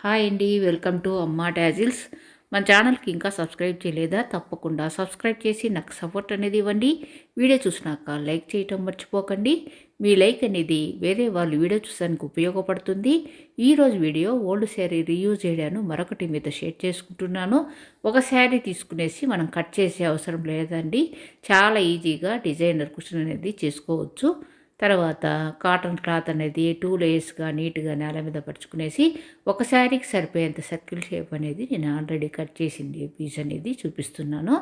Hi అండి, welcome to అమ్మా tassels. మన ఛానల్కి ఇంకా సబ్స్క్రైబ్ చేయలేదా? తప్పకుండా సబ్స్క్రైబ్ చేసి నాకు సపోర్ట్ అనేది ఇవ్వండి. వీడియో చూసినాక లైక్ చేయటం మర్చిపోకండి. మీ లైక్ అనేది వేరే వాళ్ళు వీడియో చూసానికి ఉపయోగపడుతుంది. ఈరోజు వీడియో ఓల్డ్ శారీ రీయూజ్ చేయడాను మరొకటి మీతో షేర్ చేసుకుంటున్నాను. ఒక శారీ తీసుకునేసి మనం కట్ చేసే అవసరం లేదండి. చాలా ఈజీగా డిజైనర్ కుషన్ అనేది చేసుకోవచ్చు. తర్వాత కాటన్ క్లాత్ అనేది 2 లేయర్స్గా నీట్గా నేల మీద పరుచుకునేసి ఒక శారీకి సరిపోయేంత సర్కిల్ షేప్ అనేది నేను ఆల్రెడీ కట్ చేసింది పీస్ అనేది చూపిస్తున్నాను.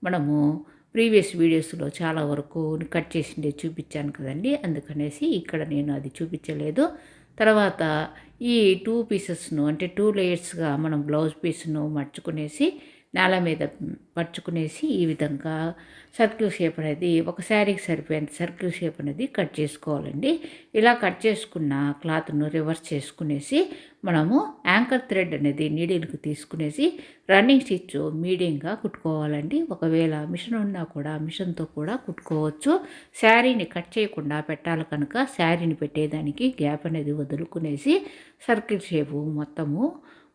మనము ప్రీవియస్ వీడియోస్లో చాలా వరకు కట్ చేసింది చూపించాను కదండి, అందుకనేసి ఇక్కడ నేను అది చూపించలేదు. తర్వాత ఈ 2 పీసెస్ను అంటే 2 లేయర్స్గా మనం బ్లౌజ్ పీస్ను మర్చుకునేసి నేల మీద పరుచుకునేసి ఈ విధంగా సర్కిల్ షేప్ అనేది ఒక శారీకి సరిపోయేంత సర్కిల్ షేప్ అనేది కట్ చేసుకోవాలండి. ఇలా కట్ చేసుకున్న క్లాత్ను రివర్స్ చేసుకునేసి మనము యాంకర్ థ్రెడ్ అనేది నీడిల్కి తీసుకునేసి రన్నింగ్ స్టిచ్ మీడియంగా కుట్టుకోవాలండి. ఒకవేళ మిషన్ ఉన్నా కూడా మిషన్తో కూడా కుట్టుకోవచ్చు. శారీని కట్ చేయకుండా పెట్టాలి కనుక శారీని పెట్టేదానికి గ్యాప్ అనేది వదులుకునేసి సర్కిల్ షేపు మొత్తము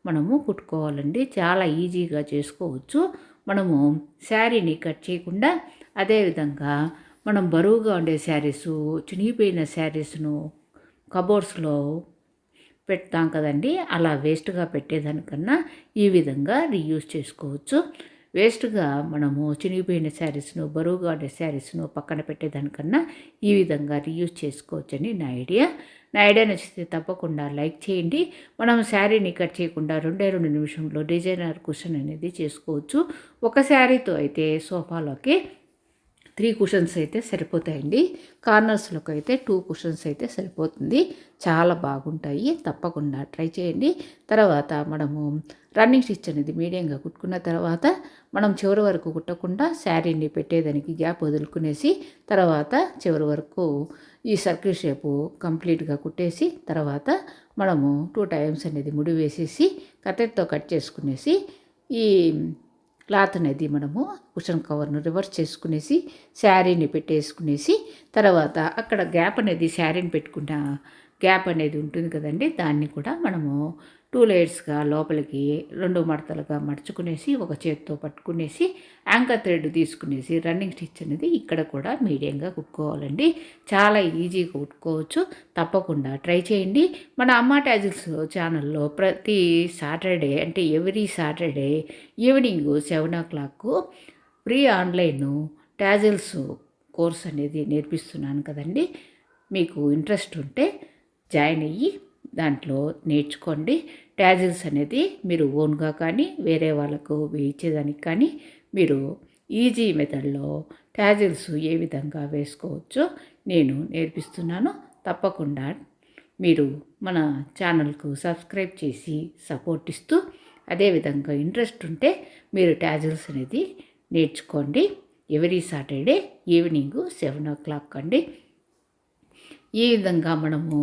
మనము కుట్టుకోవాలండి. చాలా ఈజీగా చేసుకోవచ్చు. మనము శారీని కట్ చేయకుండా అదేవిధంగా మనం బరువుగా ఉండే శారీసు, చినిగిపోయిన శారీస్ను కబోర్డ్స్లో పెడతాం కదండి, అలా వేస్ట్గా పెట్టేదానికన్నా ఈ విధంగా రీయూజ్ చేసుకోవచ్చు. వేస్ట్గా మనము చినిగిపోయిన శారీస్ను, బరువుగా ఉండే శారీస్ను పక్కన పెట్టేదానికన్నా ఈ విధంగా రీయూజ్ చేసుకోవచ్చని నా ఐడియా నచ్చితే తప్పకుండా లైక్ చేయండి. మనం శారీని కట్ చేయకుండా 2 నిమిషంలో డిజైనర్ కుషన్ అనేది చేసుకోవచ్చు. ఒక శారీతో అయితే సోఫాలోకి 3 కుషన్స్ అయితే సరిపోతాయండి. కార్నర్స్లోకి అయితే 2 కుషన్స్ అయితే సరిపోతుంది. చాలా బాగుంటాయి, తప్పకుండా ట్రై చేయండి. తర్వాత మనము రన్నింగ్ స్టిచ్ అనేది మీడియంగా కుట్టుకున్న తర్వాత మనం చివరి వరకు కుట్టకుండా శారీని పెట్టేదానికి గ్యాప్ వదులుకునేసి తర్వాత చివరి వరకు ఈ సర్కిల్ షేపు కంప్లీట్గా కుట్టేసి తర్వాత మనము 2 టైమ్స్ అనేది ముడి వేసేసి కత్తెరతో కట్ చేసుకునేసి ఈ క్లాత్ అనేది మనము కుషన్ కవర్ను రివర్స్ చేసుకునేసి శారీని పెట్టేసుకునేసి తర్వాత అక్కడ గ్యాప్ అనేది శారీని పెట్టుకున్న గ్యాప్ అనేది ఉంటుంది కదండి, దాన్ని కూడా మనము 2 లేయర్స్గా లోపలికి 2 మడతలుగా మడుచుకునేసి ఒక చేతితో పట్టుకునేసి యాంకర్ థ్రెడ్ తీసుకునేసి రన్నింగ్ స్టిచ్ అనేది ఇక్కడ కూడా మీడియంగా కుట్టుకోవాలండి. చాలా ఈజీగా కుట్టుకోవచ్చు. తప్పకుండా ట్రై చేయండి. మన అమ్మా టాజిల్స్ ఛానల్లో ప్రతి సాటర్డే అంటే every Saturday evening 7 o'clock free online tassels course అనేది నేర్పిస్తున్నాను కదండి. మీకు ఇంట్రెస్ట్ ఉంటే జాయిన్ అయ్యి దాంట్లో నేర్చుకోండి. టాజిల్స్ అనేది మీరు ఓన్గా కానీ వేరే వాళ్ళకు వేయించేదానికి కానీ మీరు ఈజీ మెథడ్లో టాజిల్స్ ఏ విధంగా వేసుకోవచ్చో నేను నేర్పిస్తున్నాను. తప్పకుండా మీరు మన ఛానల్కు సబ్స్క్రైబ్ చేసి సపోర్ట్ ఇస్తూ అదేవిధంగా ఇంట్రెస్ట్ ఉంటే మీరు టాజిల్స్ అనేది నేర్చుకోండి. ఎవ్రీ సాటర్డే ఈవినింగ్ 7 o'clock అండి. ఈ విధంగా మనము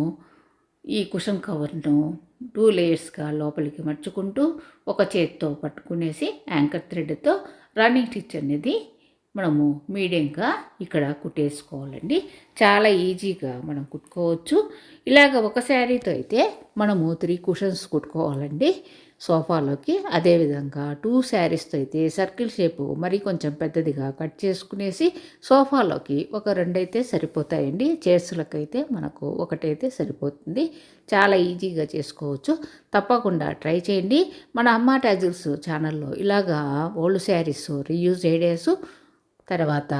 ఈ కుషన్ కవర్ను 2 లేయర్స్గా లోపలికి మర్చుకుంటూ ఒక చేత్తో పట్టుకునేసి యాంకర్ థ్రెడ్తో రన్నింగ్ స్టిచ్ అనేది మనము మీడియంగా ఇక్కడ కుట్టేసుకోవాలండి. చాలా ఈజీగా మనం కుట్టుకోవచ్చు. ఇలాగ ఒక శారీతో అయితే మనము 3 కుషన్స్ కుట్టుకోవాలండి సోఫాలోకి. అదేవిధంగా 2 శారీస్తో అయితే సర్కిల్ షేపు మరి కొంచెం పెద్దదిగా కట్ చేసుకునేసి సోఫాలోకి ఒక 2 అయితే సరిపోతాయండి. చైర్స్లకు అయితే మనకు ఒకటైతే సరిపోతుంది. చాలా ఈజీగా చేసుకోవచ్చు. తప్పకుండా ట్రై చేయండి. మన అమ్మా టాజిల్స్ ఛానల్లో ఇలాగా ఓల్డ్ శారీస్ రీయూజ్ ఐడియాస్, తర్వాత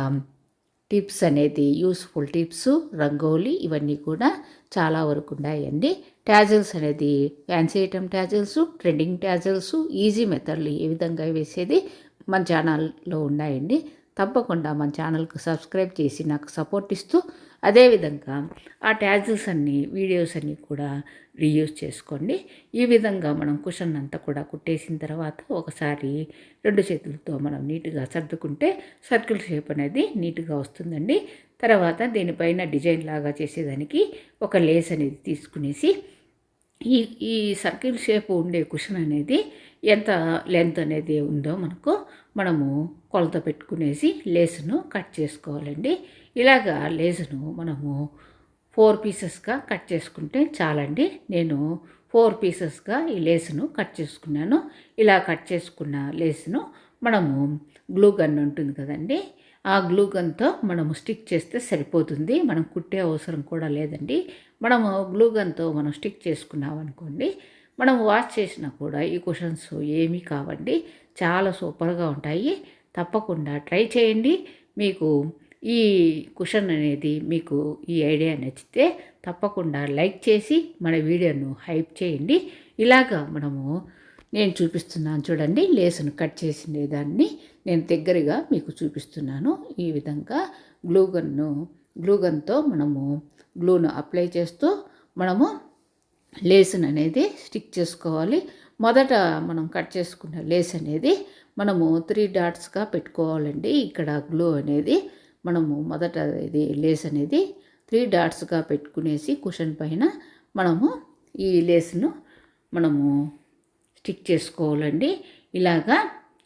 టిప్స్ అనేది యూస్ఫుల్ టిప్స్, రంగోలీ ఇవన్నీ కూడా చాలా వరకు ఉన్నాయండి. టాజిల్స్ అనేది fancy item tassels, trending tassels, easy మెథడ్లు ఏ విధంగా వేసేది మన ఛానల్లో ఉన్నాయండి. తప్పకుండా మన ఛానల్కు సబ్స్క్రైబ్ చేసి నాకు సపోర్ట్ ఇస్తూ అదేవిధంగా ఆ టాజిల్స్ అన్నీ వీడియోస్ అన్నీ కూడా రీయూజ్ చేసుకోండి. ఈ విధంగా మనం కుషన్ అంతా కూడా కుట్టేసిన తర్వాత ఒకసారి 2 చేతులతో మనం నీట్గా సర్దుకుంటే సర్కిల్ షేప్ అనేది నీట్గా వస్తుందండి. తర్వాత దీనిపైన డిజైన్ లాగా చేసేదానికి ఒక లేస్ అనేది తీసుకునేసి ఈ ఈ సర్కిల్ షేప్ ఉండే కుషన్ అనేది ఎంత లెంత్ అనేది ఉందో మనము కొలత పెట్టుకునేసి లేసును కట్ చేసుకోవాలండి. ఇలాగా లేసును మనము 4 పీసెస్గా కట్ చేసుకుంటే చాలండి. నేను 4 పీసెస్గా ఈ లేస్ను కట్ చేసుకున్నాను. ఇలా కట్ చేసుకున్న లేస్ను మనము గ్లూ గన్ ఉంటుంది కదండి, ఆ గ్లూ గన్తో మనము స్టిక్ చేస్తే సరిపోతుంది. మనం కుట్టే అవసరం కూడా లేదండి. మనము గ్లూ గన్తో మనం స్టిక్ చేసుకున్నామనుకోండి, మనం వాష్ చేసినా కూడా ఈ కుషన్స్ ఏమీ కావండి. చాలా సూపర్గా ఉంటాయి. తప్పకుండా ట్రై చేయండి. మీకు ఈ కుషన్ అనేది మీకు ఈ ఐడియా నచ్చితే తప్పకుండా లైక్ చేసి మన వీడియోను హైప్ చేయండి. ఇలాగా మనము నేను చూపిస్తున్నాను చూడండి, లేసును కట్ చేసిన దాన్ని నేను దగ్గరగా మీకు చూపిస్తున్నాను. ఈ విధంగా గ్లూగన్తో మనము గ్లూను అప్లై చేస్తూ మనము లేసును అనేది స్టిక్ చేసుకోవాలి. మొదట మనం కట్ చేసుకున్న లేస్ అనేది మనము 3 డాట్స్గా పెట్టుకోవాలండి. ఇక్కడ గ్లూ అనేది మనము మొదట ఇది లేస్ అనేది 3 డాట్స్గా పెట్టుకునేసి కుషన్ పైన మనము ఈ లేస్ను మనము స్టిక్ చేసుకోవాలండి. ఇలాగా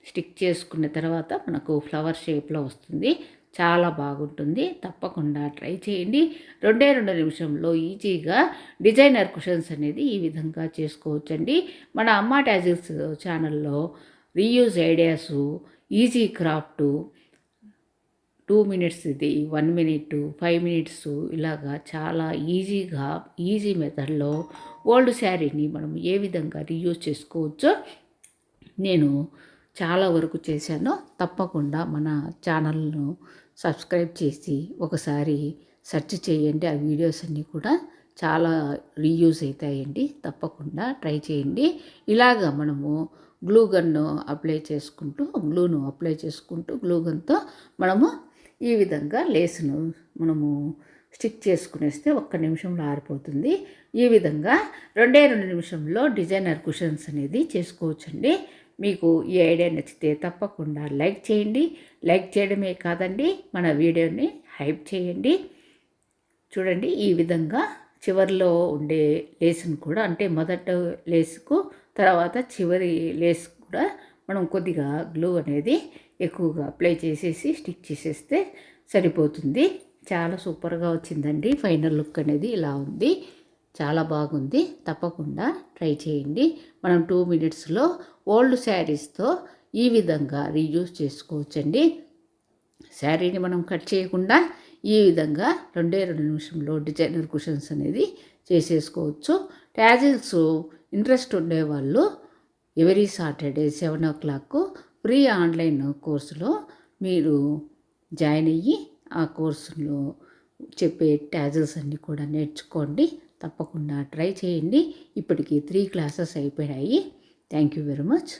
స్టిక్ చేసుకున్న తర్వాత మనకు ఫ్లవర్ షేప్లో వస్తుంది. చాలా బాగుంటుంది. తప్పకుండా ట్రై చేయండి. 2 నిమిషంలో ఈజీగా డిజైనర్ కుషన్స్ అనేది ఈ విధంగా చేసుకోవచ్చండి. మన అమ్మ టాజిల్స్ ఛానల్లో reuse ideas, easy craft, 2 minutes ఇది, 1 మినిట్, 5 మినిట్స్ ఇలాగా చాలా ఈజీ మెథడ్లో ఓల్డ్ శారీని మనం ఏ విధంగా రీయూజ్ చేసుకోవచ్చో నేను చాలా వరకు చేశాను. తప్పకుండా మన ఛానల్ను సబ్స్క్రైబ్ చేసి ఒకసారి సెర్చ్ చేయండి. ఆ వీడియోస్ అన్నీ కూడా చాలా రీయూజ్ అవుతాయండి. తప్పకుండా ట్రై చేయండి. ఇలాగా మనము గ్లూను అప్లై చేసుకుంటూ గ్లూగన్తో మనము ఈ విధంగా లేసును మనము స్టిక్ చేసుకునేస్తే 1 నిమిషంలో ఆరిపోతుంది. ఈ విధంగా 2 నిమిషంలో డిజైనర్ కుషన్స్ అనేది చేసుకోవచ్చండి. మీకు ఈ ఐడియా నచ్చితే తప్పకుండా లైక్ చేయండి. లైక్ చేయడమే కాదండి, మన వీడియోని హైప్ చేయండి. చూడండి, ఈ విధంగా చివరిలో ఉండే లేస్ను కూడా, అంటే మొదట లేస్కు తర్వాత చివరి లేస్ కూడా మనం కొద్దిగా గ్లూ అనేది ఎక్కువగా అప్లై చేసేసి స్టిక్ చేసేస్తే సరిపోతుంది. చాలా సూపర్గా వచ్చిందండి. ఫైనల్ లుక్ అనేది ఇలా ఉంది. చాలా బాగుంది. తప్పకుండా ట్రై చేయండి. మనం 2 మినిట్స్లో ఓల్డ్ శారీస్తో ఈ విధంగా రీయూజ్ చేసుకోవచ్చండి. శారీని మనం కట్ చేయకుండా ఈ విధంగా 2 నిమిషంలో డిజైనర్ కుషన్స్ అనేది చేసేసుకోవచ్చు. టాజిల్స్ ఇంట్రెస్ట్ ఉండేవాళ్ళు every Saturday 7 o'clock free online కోర్సులో మీరు జాయిన్ అయ్యి ఆ కోర్సులో చెప్పే టాజిల్స్ అన్నీ కూడా నేర్చుకోండి. తప్పకుండా ట్రై చేయండి. ఇప్పటికి 3 క్లాసెస్ అయిపోయాయి. Thank you very much.